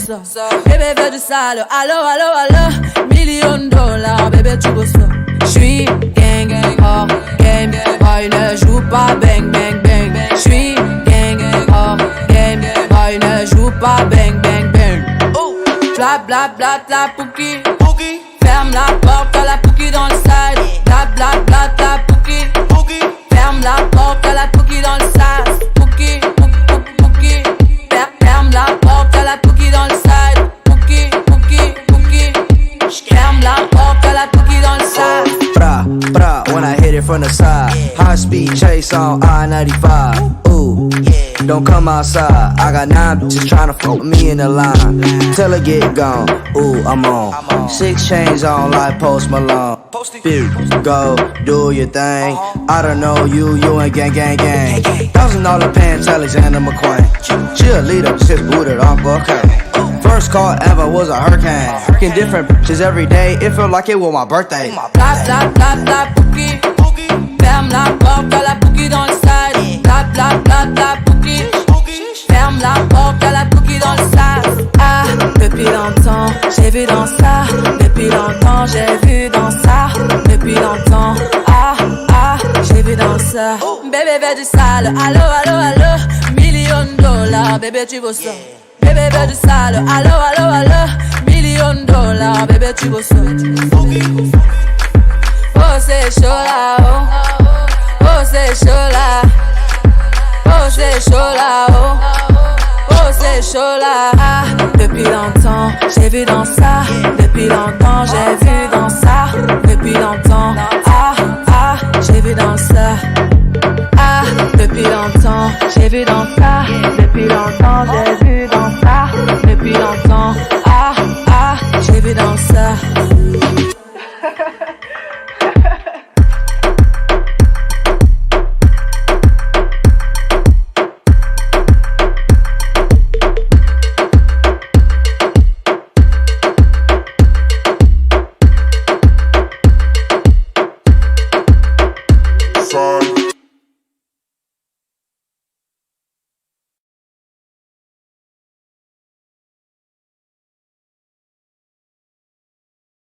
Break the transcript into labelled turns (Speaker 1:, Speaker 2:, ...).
Speaker 1: ça. Bébé veut du sale, allo, allo, allo. $1 000 000, bébé tu veux ça. J'suis gang, hors game, boy ne joue pas bang, bang, bang. J'suis gang, hors game, boy ne joue pas bang, bang, bang. Bla bla bla bla pouki, ferme la porte à la pouki dans le side. Bla bla bla bla pouki, ferme la porte à la pouki dans le side. Pouki, pouki, ferme la porte à la pouki dans le side. Pouki, ferme la porte à la pouki dans le side.
Speaker 2: Bra, bra, when I hit it from the side. High speed chase on I-95. Ooh, don't come outside. I got 9 bitches tryna fuck me in the line. Till I get gone. Ooh, I'm on. 6 chains on like Post Malone. Go, do your thing. I don't know you ain't gang, gang, gang. $1,000 pants, Alexander McQueen. Cheerleader, just booted on cocaine. First call ever was a hurricane. Freaking different bitches every day. It felt like it was my birthday.
Speaker 1: Bla bla bla bla pouki, ferme la porte à la pouki dans le side. Bla bla bla bla pouki, ferme la porte à la pouki dans le side. Ah, depuis longtemps, j'ai vu dans ça. Depuis longtemps, j'ai vu dans ça. Depuis longtemps, ah, j'ai vu dans ça. Bébé veut du sale, allo, allo, allo. $1 000 000, bébé tu veux ça. Bébé veut du sale, allo, allo, allo. $1 000 000, bébé tu veux ça. Oh c'est chaud là, oh c'est chaud là. Oh c'est chaud là, oh c'est chaud là. Ah, depuis longtemps, j'ai vu dans ça. Depuis longtemps, j'ai vu dans ça. Depuis longtemps, ah, j'ai vu dans ça. Ah, depuis longtemps, j'ai vu dans ça. Depuis longtemps, j'ai vu